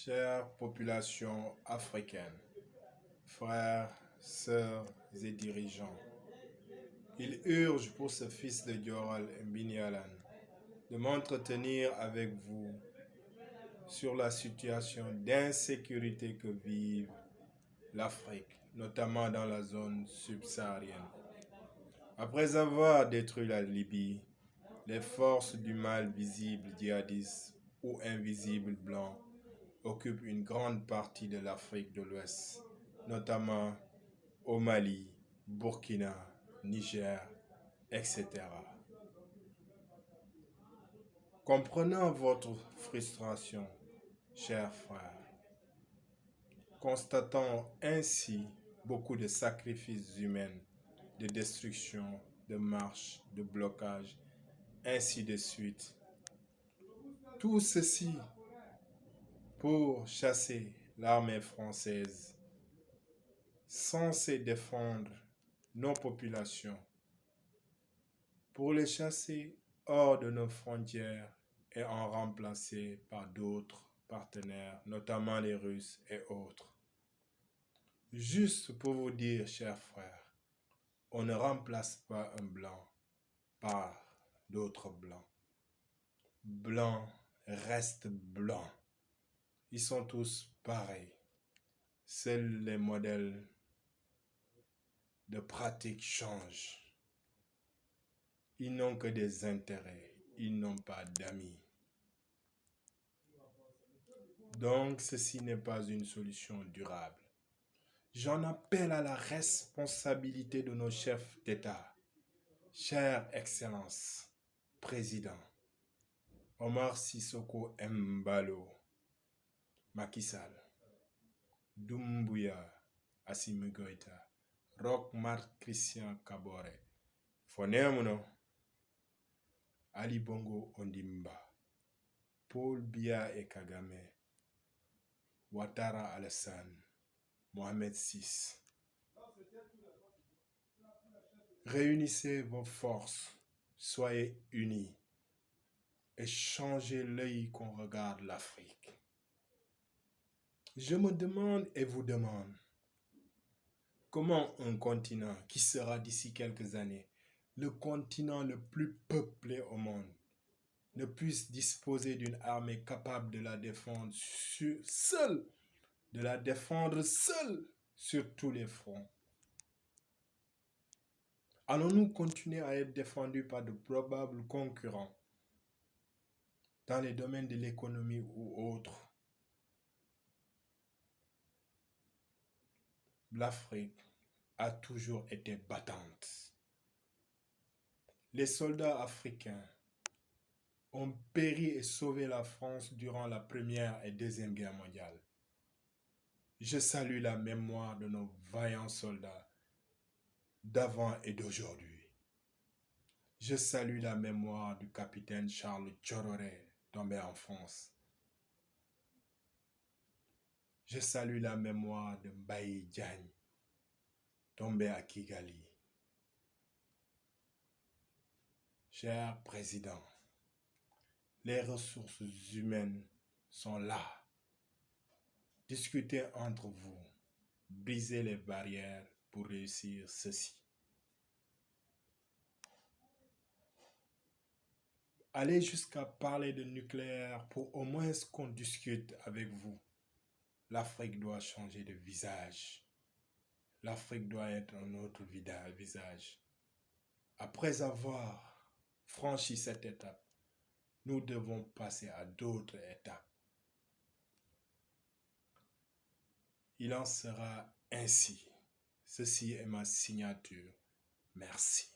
Chère population africaine, frères, sœurs et dirigeants, il urge pour ce fils de Dioral Mbinialan de m'entretenir avec vous sur la situation d'insécurité que vive l'Afrique, notamment dans la zone subsaharienne. Après avoir détruit la Libye, les forces du mal visibles djihadistes ou invisibles blancs occupent une grande partie de l'Afrique de l'Ouest, notamment au Mali, Burkina, Niger, etc. Comprenant votre frustration, chers frères, constatant ainsi beaucoup de sacrifices humains, de destruction, de marche, de blocage, ainsi de suite. Tout ceci pour chasser l'armée française censée défendre nos populations, pour les chasser hors de nos frontières et en remplacer par d'autres partenaires, notamment les Russes et autres. Juste pour vous dire, chers frères, on ne remplace pas un blanc par d'autres blancs. Blanc reste blanc. Ils sont tous pareils. Seuls les modèles de pratique changent. Ils n'ont que des intérêts. Ils n'ont pas d'amis. Donc, ceci n'est pas une solution durable. J'en appelle à la responsabilité de nos chefs d'État. Chère Excellence, Président Omar Sissoko Embalo, Macky Sall, Doumbouya Assimi Goïta, Roch Marc Christian Kabore, Fonemuno, Ali Bongo Ondimba, Paul Biya et Kagame, Ouattara Alassane, Mohamed VI. Réunissez vos forces, soyez unis et changez l'œil qu'on regarde l'Afrique. Je me demande et vous demande, comment un continent qui sera d'ici quelques années le continent le plus peuplé au monde ne puisse disposer d'une armée capable de la défendre seule sur tous les fronts? Allons-nous continuer à être défendus par de probables concurrents dans les domaines de l'économie ou autres? L'Afrique a toujours été battante. Les soldats africains ont péri et sauvé la France durant la Première et Deuxième Guerre mondiale. Je salue la mémoire de nos vaillants soldats d'avant et d'aujourd'hui. Je salue la mémoire du capitaine Charles Thiororé, tombé en France. Je salue la mémoire de Mbaye Diagne, tombé à Kigali. Cher Président, les ressources humaines sont là. Discutez entre vous, brisez les barrières pour réussir ceci. Allez jusqu'à parler de nucléaire pour au moins qu'on discute avec vous. L'Afrique doit changer de visage. L'Afrique doit être un autre visage. Après avoir franchi cette étape, nous devons passer à d'autres étapes. Il en sera ainsi. Ceci est ma signature. Merci.